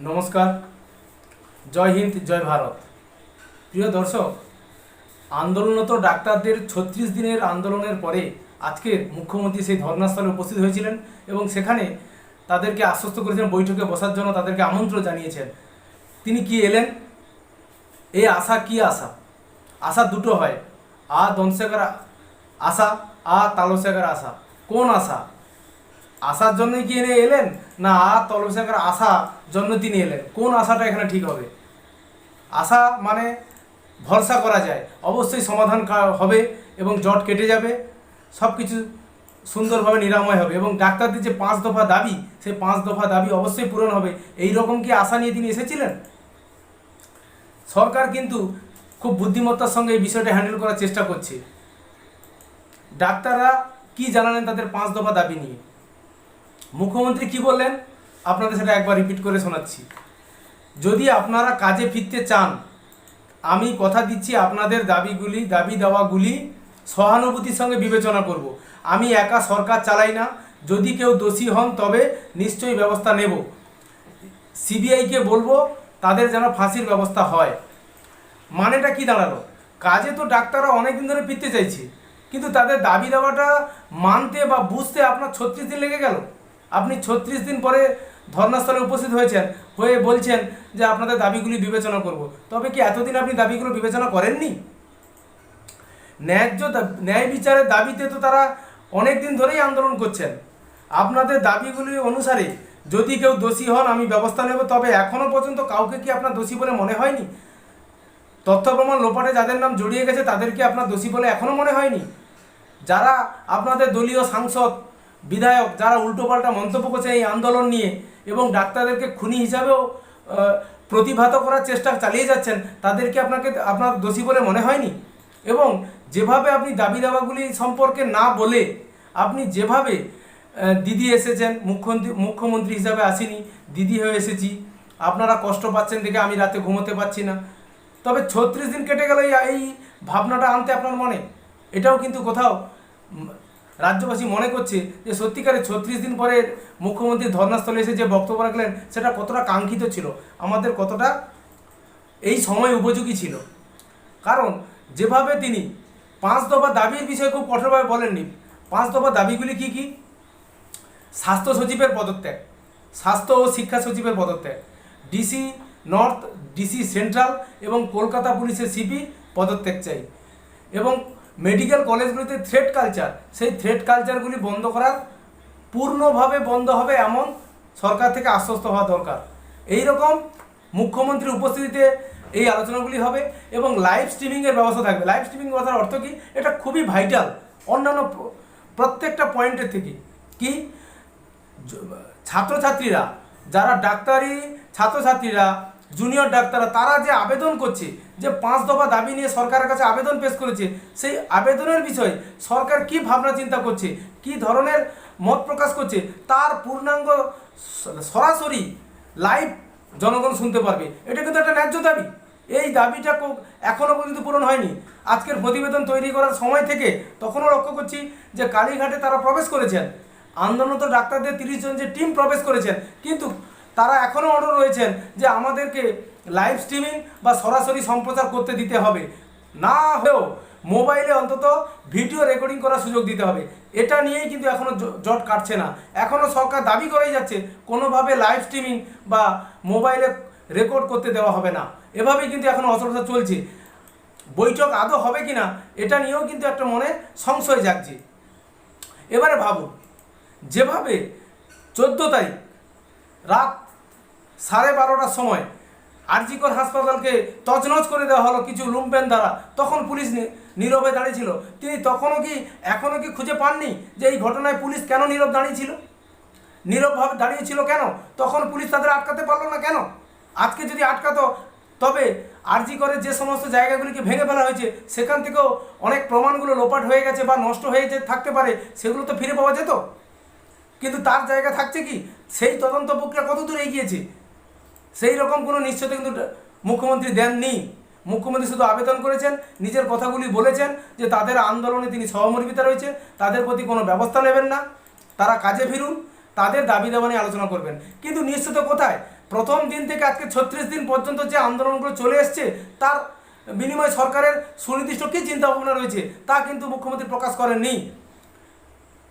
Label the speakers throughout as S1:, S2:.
S1: নমস্কার, জয় হিন্দ, জয় ভারত। প্রিয় দর্শক, আন্দোলনরত ডাক্তারদের ৩৬ দিনের আন্দোলনের পরে আজকে মুখ্যমন্ত্রী সেই ধর্নাস্থলে উপস্থিত হয়েছিলেন এবং সেখানে তাদেরকে আশ্বস্ত করেছেন বৈঠকে বসার জন্য, তাদেরকে আমন্ত্রণ জানিয়েছেন। তিনি কি এলেন? এই আশা কি আশা? আশা দুটো হয়, আ দনশেখর আশা, আ তালশেখর আশা। কোন আশা? আসার জন্যই কি এনে এলেন, না তলবেশাকের আশা জন্য তিনি এলেন? কোন আশাটা এখানে ঠিক হবে? আশা মানে ভরসা করা যায় অবশ্যই সমাধান হবে এবং জট কেটে যাবে, সব কিছু সুন্দরভাবে নিরাময় হবে এবং ডাক্তারদের যে 5 দফা দাবি, সেই 5 দফা দাবি অবশ্যই পূরণ হবে, এই রকম কি আশা নিয়ে তিনি এসেছিলেন? সরকার কিন্তু খুব বুদ্ধিমত্তার সঙ্গে এই বিষয়টা হ্যান্ডেল করার চেষ্টা করছে। ডাক্তাররা কি জানালেন তাদের 5 দফা দাবি নিয়ে? মুখ্যমন্ত্রী কি বললেন আপনাদের সেটা একবার রিপিট করে শোনাচ্ছি। যদি আপনারা কাজে ফিরতে চান, আমি কথা দিচ্ছি আপনাদের দাবি দাওয়াগুলি সহানুভূতির সঙ্গে বিবেচনা করব। আমি একা সরকার চালাই না, যদি কেউ দোষী হন তবে নিশ্চয়ই ব্যবস্থা নেব। সিবিআইকে বলবো তাদের যেন ফাঁসির ব্যবস্থা হয়। মানেটা কি দাঁড়ালো? কাজে তো ডাক্তাররা অনেক দিন ধরে ফিরতে চাইছে, কিন্তু তাদের দাবি দাওয়াটা মানতে বা বুঝতে আপনার 36 দিন লেগে গেল। আপনি 36 দিন পরে ধর্নাস্থলে উপস্থিত হয়ে বলছেন যে আপনাদের দাবিগুলি বিবেচনা করব। তবে কি এতদিন আপনি দাবিগুলো বিবেচনা করেননি? ন্যায় বিচারের দাবিতে তো তারা অনেক দিন ধরেই আন্দোলন করছেন। আপনাদের দাবিগুলি অনুসারে যদি কেউ দোষী হন আমি ব্যবস্থা নেব, তবে এখনও পর্যন্ত কাউকে কি আপনার দোষী বলে মনে হয়নি? তথ্য প্রমাণ লোপাটে যাদের নাম জড়িয়ে গেছে তাদেরকে আপনার দোষী বলে এখনও মনে হয়নি? যারা আপনাদের দলীয় সাংসদ, বিধায়ক, যারা উল্টোপাল্টা মন্তব্য করছে এই আন্দোলন নিয়ে এবং ডাক্তারদেরকে খুনি হিসাবেও প্রতিভাত করার চেষ্টা চালিয়ে যাচ্ছেন, তাদেরকে আপনার দোষী বলে মনে হয়নি? এবং যেভাবে আপনি দাবি দাওয়াগুলি সম্পর্কে না বলে আপনি যেভাবে দিদি এসেছেন, মুখ্যমন্ত্রী হিসাবে আসেনি, দিদি হয়ে এসেছি, আপনারা কষ্ট পাচ্ছেন দেখে আমি রাতে ঘুমোতে পারছি না, তবে 36 দিন কেটে গেল এই ভাবনাটা আনতে আপনার মনে। এটাও কিন্তু কোথাও রাজ্যবাসী মনে করছে যে সত্যিকারে 36 দিন পরে মুখ্যমন্ত্রী ধর্নাস্থলে এসে যে বক্তব্য রাখলেন সেটা কতটা কাঙ্ক্ষিত ছিল, আমাদের কতটা এই সময় উপযোগী ছিল। কারণ যেভাবে তিনি 5 দফা দাবির বিষয়ে খুব কঠোরভাবে বলেননি। 5 দফা দাবিগুলি কি কি? স্বাস্থ্য সচিবের পদত্যাগ, স্বাস্থ্য ও শিক্ষা সচিবের পদত্যাগ, ডিসি নর্থ, ডিসি সেন্ট্রাল এবং কলকাতা পুলিশের সিপি পদত্যাগ চাই এবং মেডিকেল কলেজগুলিতে থ্রেট কালচার, সেই থ্রেট কালচারগুলি বন্ধ করার, পূর্ণভাবে বন্ধ হবে এমন সরকার থেকে আশ্বস্ত হওয়া দরকার। এই রকম মুখ্যমন্ত্রীর উপস্থিতিতে এই আলোচনাগুলি হবে এবং লাইভ স্ট্রিমিংয়ের ব্যবস্থা থাকবে। লাইভ স্ট্রিমিং কথার অর্থ কি? এটা খুবই ভাইটাল অন্যান্য প্রত্যেকটা পয়েন্টের থেকে। কি ছাত্রছাত্রীরা, যারা ডাক্তারি ছাত্রছাত্রীরা, জুনিয়র ডাক্তাররা, তারা যে আবেদন করছে, যে 5 দফা দাবি নিয়ে সরকারের কাছে আবেদন পেশ করেছে, সেই আবেদনের বিষয়ে সরকার কি ভাবনা চিন্তা করছে, কি ধরনের মত প্রকাশ করছে, তার পূর্ণাঙ্গ সরাসরি লাইভ জনগণ শুনতে পারবে। এটা কিন্তু একটা ন্যায্য দাবি। এই দাবিটা এখনও পর্যন্ত পূরণ হয়নি। আজকের প্রতিবেদন তৈরি করার সময় থেকে তখনও লক্ষ্য করছি যে কালীঘাটে তারা প্রবেশ করেছেন, আন্দোলনরত ডাক্তারদের 30 জন যে টিম প্রবেশ করেছেন, কিন্তু তারা এখনও অটল রয়েছেন যে আমাদেরকে লাইভ স্ট্রিমিং বা সরাসরি সম্প্রচার করতে দিতে হবে, না হলেও মোবাইলে অন্তত ভিডিও রেকর্ডিং করার সুযোগ দিতে হবে। এটা নিয়েই কিন্তু এখনও জট কাটছে না। এখনও সরকার দাবি করেই যাচ্ছে কোনোভাবে লাইভ স্ট্রিমিং বা মোবাইলে রেকর্ড করতে দেওয়া হবে না। এভাবেই কিন্তু এখনও অচলতা চলছে। বৈঠক আদৌ হবে কি না এটা নিয়েও কিন্তু একটা মনে সংশয় জাগছে। এবারে ভাবুন, যেভাবে 14 তারিখ রাত 12:30টার সময় আরজিকর হাসপাতালকে তছনছ করে দেওয়া হলো কিছু লুম্পেন দ্বারা, তখন পুলিশ নীরবে দাঁড়িয়েছিল। তিনি এখনও কি খুঁজে পাননি যে এই ঘটনায় পুলিশ কেন নীরব দাঁড়িয়েছিল? নীরবভাবে দাঁড়িয়েছিল কেন? তখন পুলিশ তাদের আটকাতে পারলো না কেন? আজকে যদি আটকাতো, তবে আরজিকরের যে সমস্ত জায়গাগুলিকে ভেঙে ফেলা হয়েছে সেখান থেকেও অনেক প্রমাণগুলো লোপাট হয়ে গেছে বা নষ্ট হয়ে থাকতে পারে, সেগুলো তো ফিরে পাওয়া যেত। কিন্তু তার জায়গা থাকছে কি? সেই তদন্ত প্রক্রিয়া কত দূর এগিয়েছে সেই রকম কোনো নিশ্চয়তা কিন্তু মুখ্যমন্ত্রী দেননি। মুখ্যমন্ত্রী শুধু আবেদন করেছেন, নিজের কথাগুলি বলেছেন যে তাদের আন্দোলনে তিনি সহমর্মিতা রয়েছে, তাদের প্রতি কোনো ব্যবস্থা নেবেন না, তারা কাজে ফিরুন, তাদের দাবি দাবা নিয়ে আলোচনা করবেন। কিন্তু নিশ্চয়তা কোথায়? প্রথম দিন থেকে আজকে 36 দিন পর্যন্ত যে আন্দোলনগুলো চলে এসছে তার বিনিময়ে সরকারের সুনির্দিষ্ট কী চিন্তাভাবনা রয়েছে তা কিন্তু মুখ্যমন্ত্রী প্রকাশ করেননি।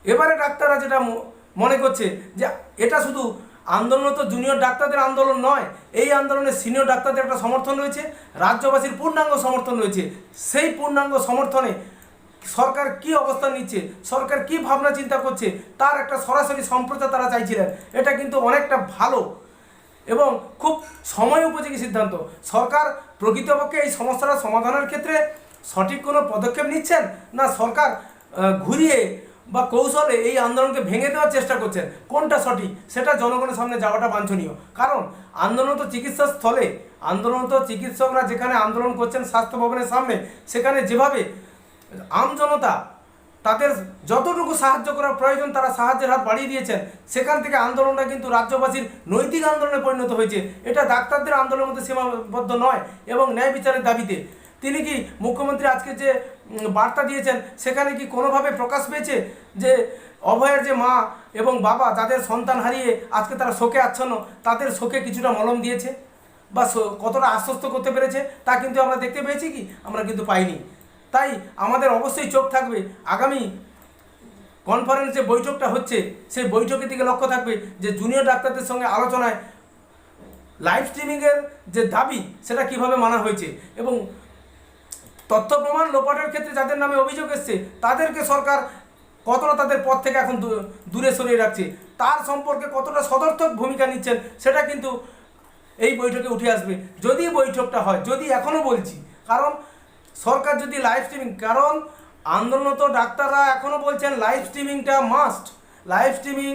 S1: এবারে ডাক্তাররা যেটা মনে করছে যে এটা শুধু আন্দোলনরত জুনিয়র ডাক্তারদের আন্দোলন নয়, এই আন্দোলনে সিনিয়র ডাক্তারদের একটা সমর্থন রয়েছে, রাজ্যবাসীর পূর্ণাঙ্গ সমর্থন রয়েছে। সেই পূর্ণাঙ্গ সমর্থনে সরকার কি অবস্থান নিচ্ছে, সরকার কি ভাবনা চিন্তা করছে তার একটা সরাসরি সম্প্রচার তারা চাইছিলেন। এটা কিন্তু অনেকটা ভালো এবং খুব সময় উপযোগী সিদ্ধান্ত। সরকার প্রকৃতপক্ষে এই সমস্যার সমাধানের ক্ষেত্রে সঠিক কোনো পদক্ষেপ নিচ্ছেন না সরকার ঘুরিয়ে বা কৌশলে এই আন্দোলনকে ভেঙে দেওয়ার চেষ্টা করছেন, কোনটা সঠিক সেটা জনগণের সামনে যাওয়াটা বাঞ্ছনীয়। কারণ আন্দোলনরত চিকিৎসা স্থলে আন্দোলনরত চিকিৎসকরা যেখানে আন্দোলন করছেন স্বাস্থ্য ভবনের সামনে, সেখানে যেভাবে আমজনতা তাদের যতটুকু সাহায্য করার প্রয়োজন তারা সাহায্যের হাত বাড়িয়ে দিয়েছেন, সেখান থেকে আন্দোলনটা কিন্তু রাজ্যবাসীর নৈতিক আন্দোলনে পরিণত হয়েছে। এটা ডাক্তারদের আন্দোলনের মধ্যে সীমাবদ্ধ নয় এবং ন্যায় বিচারের দাবিতে। তিনি কি মুখ্যমন্ত্রী আজকে যে বার্তা দিয়েছেন সেখানে কি কোনোভাবে প্রকাশ পেয়েছে যে অভয়ের যে মা এবং বাবা যাদের সন্তান হারিয়ে আজকে তারা শোকে আচ্ছন্ন, তাদের শোকে কিছুটা মলম দিয়েছে বা কতটা আশ্বস্ত করতে পেরেছে তা কিন্তু আমরা দেখতে পেয়েছি কি? আমরা কিন্তু পাইনি। তাই আমাদের অবশ্যই চোখ থাকবে আগামী কনফারেন্স যে বৈঠকটা হচ্ছে সেই বৈঠকের দিকে লক্ষ্য থাকবে যে জুনিয়র ডাক্তারদের সঙ্গে আলোচনায় লাইভ স্ট্রিমিংয়ের যে দাবি সেটা কিভাবে মানা হয়েছে এবং তথ্য প্রমাণ লোপাটের ক্ষেত্রে যাদের নামে অভিযোগ এসছে তাদেরকে সরকার কতটা তাদের পদ থেকে এখন দূরে সরিয়ে রাখছে, তার সম্পর্কে কতটা সদর্থক ভূমিকা নিচ্ছেন সেটা কিন্তু এই বৈঠকে উঠে আসবে। যদি বৈঠকটা হয়, যদি এখনও বলছি, কারণ সরকার যদি লাইভ স্ট্রিমিং, কারণ আন্দোলনরত ডাক্তাররা এখনও বলছেন লাইভ স্ট্রিমিংটা মাস্ট, লাইভ স্ট্রিমিং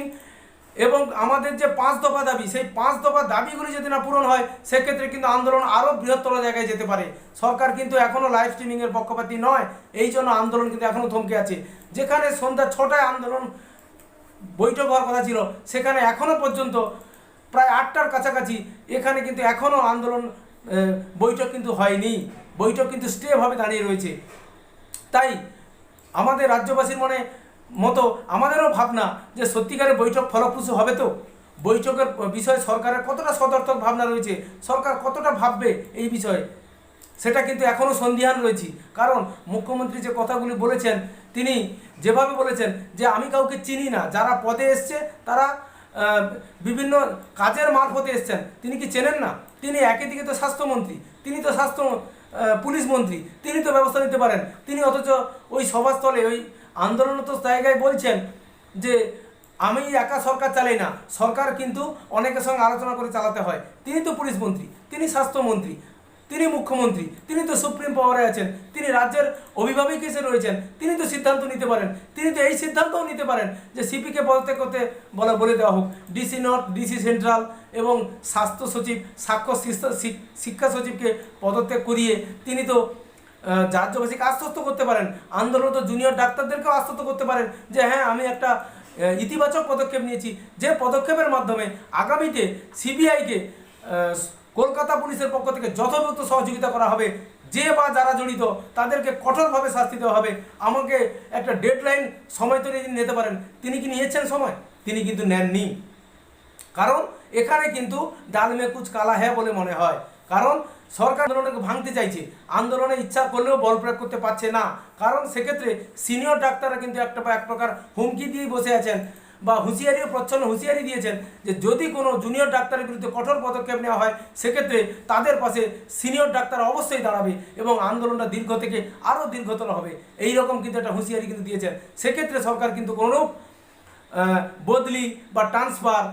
S1: এবং আমাদের যে 5 দফা দাবি, সেই 5 দফা দাবিগুলি যদি না পূরণ হয় সেক্ষেত্রে কিন্তু আন্দোলন আরও বৃহত্তর জায়গায় যেতে পারে। সরকার কিন্তু এখনও লাইভ স্ট্রিমিংয়ের পক্ষপাতী নয়, এই জন্য আন্দোলন কিন্তু এখনও থমকে আছে। যেখানে সন্ধ্যা 6টায় আন্দোলন বৈঠক হওয়ার কথা ছিল সেখানে এখনও পর্যন্ত প্রায় 8টার কাছাকাছি এখানে কিন্তু এখনও আন্দোলন বৈঠক কিন্তু হয়নি, বৈঠক কিন্তু স্টেভাবে দাঁড়িয়ে রয়েছে। তাই আমাদের রাজ্যবাসীর মতো আমাদেরও ভাবনা যে সত্যিকারের বৈঠক ফলপ্রসূ হবে তো, বৈঠকের বিষয়ে সরকারের কতটা সদর্থক ভাবনা রয়েছে, সরকার কতটা ভাববে এই বিষয়ে, সেটা কিন্তু এখনও সন্দিহান রয়েছি। কারণ মুখ্যমন্ত্রী যে কথাগুলি বলেছেন, তিনি যেভাবে বলেছেন যে আমি কাউকে চিনি না, যারা পদে এসছে তারা বিভিন্ন কাজের মারফতে এসছেন, তিনি কি চেনেন না? তিনি একই দিকে তো স্বাস্থ্যমন্ত্রী, তিনি তো পুলিশ মন্ত্রী, তিনি তো ব্যবস্থা নিতে পারেন। তিনি অথচ ওই সভাস্থলে ওই আন্দোলনরত জায়গায় বলছেন যে আমি একা সরকার চালাই না, সরকার কিন্তু অনেকের সঙ্গে আলোচনা করে চালাতে হয়। তিনি তো পুলিশ মন্ত্রী, তিনি স্বাস্থ্যমন্ত্রী, তিনি মুখ্যমন্ত্রী, তিনি তো সুপ্রিম পাওয়ারে আছেন, তিনি রাজ্যের অভিভাবক হিসেবে রয়েছেন, তিনি তো সিদ্ধান্ত নিতে পারেন। তিনি তো এই সিদ্ধান্তও নিতে পারেন যে সিপিকে পদত্যাগ করতে বলে দেওয়া হোক, ডিসি নর্থ, ডিসি সেন্ট্রাল এবং স্বাস্থ্য সচিব, শিক্ষা সচিবকে পদত্যাগ করিয়ে তিনি তো রাজ্যবাসীকে আশ্বস্ত করতে পারেন, আন্দোলনরত জুনিয়র ডাক্তারদেরকেও আশ্বস্ত করতে পারেন যে হ্যাঁ আমি একটা ইতিবাচক পদক্ষেপ নিয়েছি, যে পদক্ষেপের মাধ্যমে আগামীতে সিবিআইকে কলকাতা পুলিশের পক্ষ থেকে যথাযথ সহযোগিতা করা হবে, যে বা যারা জড়িত তাদেরকে কঠোরভাবে শাস্তি দেওয়া হবে। আমাকে একটা ডেডলাইন সময় তৈরি নিতে পারেন, তিনি কি নিয়েছেন সময়? তিনি কিন্তু নেননি। কারণ এখানে কিন্তু ডাল মে কুচ কালা হ্যাঁ বলে মনে হয়, কারণ সরকার আন্দোলনকে ভাঙতে চাইছে, আন্দোলনে ইচ্ছা করলেও বল প্রয়োগ করতে পারছে না। কারণ সেক্ষেত্রে সিনিয়র ডাক্তাররা কিন্তু এক প্রকার হুমকি দিয়ে বসে আছেন বা হুঁশিয়ারিও প্রচ্ছন্ন হুঁশিয়ারি দিয়েছেন যে যদি কোনো জুনিয়র ডাক্তারের বিরুদ্ধে কঠোর পদক্ষেপ নেওয়া হয় সেক্ষেত্রে তাদের পাশে সিনিয়র ডাক্তার অবশ্যই দাঁড়াবে এবং আন্দোলনটা দীর্ঘ থেকে আরও দীর্ঘতর হবে, এই রকম কিন্তু একটা হুঁশিয়ারি কিন্তু দিয়েছেন। সেক্ষেত্রে সরকার কিন্তু কোনোরূপ বদলি বা ট্রান্সফার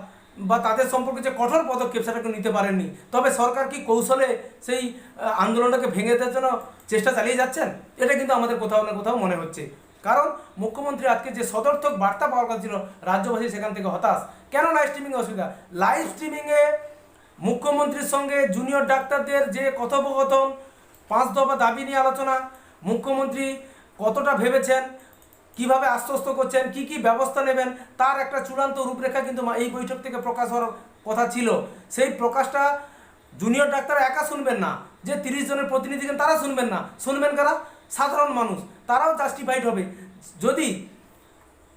S1: বা তাদের সম্পর্কে যে কঠোর পদক্ষেপ সেটা নিতে পারেননি। তবে সরকার কি কৌশলে সেই আন্দোলনটাকে ভেঙে দেওয়ার জন্য চেষ্টা চালিয়ে যাচ্ছেন, এটা কিন্তু আমাদের কোথাও না কোথাও মনে হচ্ছে। কারণ মুখ্যমন্ত্রী আজকে যে সদর্থক বার্তা পাওয়ার কথা ছিল রাজ্যবাসী সেখান থেকে হতাশ। কেন লাইভ স্ট্রিমিং অসুবিধা? লাইভ স্ট্রিমিংয়ে মুখ্যমন্ত্রীর সঙ্গে জুনিয়র ডাক্তারদের যে কথোপকথন, 5 দফা দাবি নিয়ে আলোচনা, মুখ্যমন্ত্রী কতটা ভেবেছেন, কিভাবে আশ্বস্ত করছেন, কি কি ব্যবস্থা নেবেন, তার একটা চূড়ান্ত রূপরেখা কিন্তু এই বৈঠক থেকে প্রকাশ হওয়ার কথা ছিল। সেই প্রকাশটা জুনিয়র ডাক্তার একা শুনবেন না, যে 30 জনের প্রতিনিধিগণ তারা শুনবেন না, শুনবেন কারা? সাধারণ মানুষ, তারাও জাস্টিফাইড হবে। যদি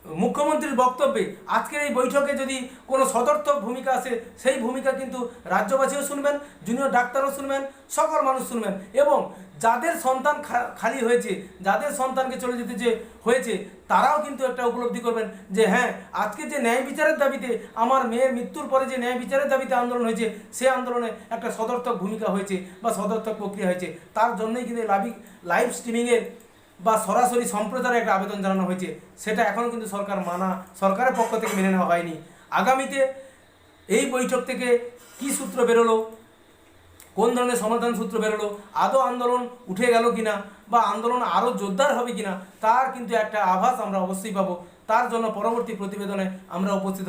S1: মুখ্যমন্ত্রীর বক্তব্যে আজকের এই বৈঠকে যদি কোনো সদর্থক ভূমিকা আসে, সেই ভূমিকা কিন্তু রাজ্যবাসীও শুনবেন, জুনিয়র ডাক্তারও শুনবেন, সকল মানুষ শুনবেন। এবং যাদের সন্তান খালি হয়েছে, যাদের সন্তানকে চলে যেতে যে হয়েছে, তারাও কিন্তু একটা উপলব্ধি করবেন যে হ্যাঁ, আজকে যে ন্যায় বিচারের দাবিতে, আমার মেয়ের মৃত্যুর পরে যে ন্যায় বিচারের দাবিতে আন্দোলন হয়েছে, সেই আন্দোলনে একটা সদর্থক ভূমিকা হয়েছে বা সদর্থক প্রক্রিয়া হয়েছে। তার জন্যই কিন্তু লাইভ স্ট্রিমিংয়ের বা সরাসরি সম্প্রচারে একটা আবেদন জানানো হয়েছে। সেটা এখনও কিন্তু সরকারের পক্ষ থেকে মেনে নেওয়া হয়নি। আগামীতে এই বৈঠক থেকে কী সূত্র বেরোলো, কোন ধরনের সমাধান সূত্র বেরোলো, আদৌ আন্দোলন উঠে গেল কিনা বা আন্দোলন আরও জোরদার হবে কিনা, তার কিন্তু একটা আভাস আমরা অবশ্যই পাবো। তার জন্য পরবর্তী প্রতিবেদনে আমরা উপস্থিত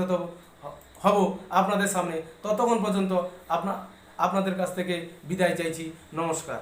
S1: হব আপনাদের সামনে। ততক্ষণ পর্যন্ত আপনাদের কাছ থেকে বিদায় চাইছি। নমস্কার।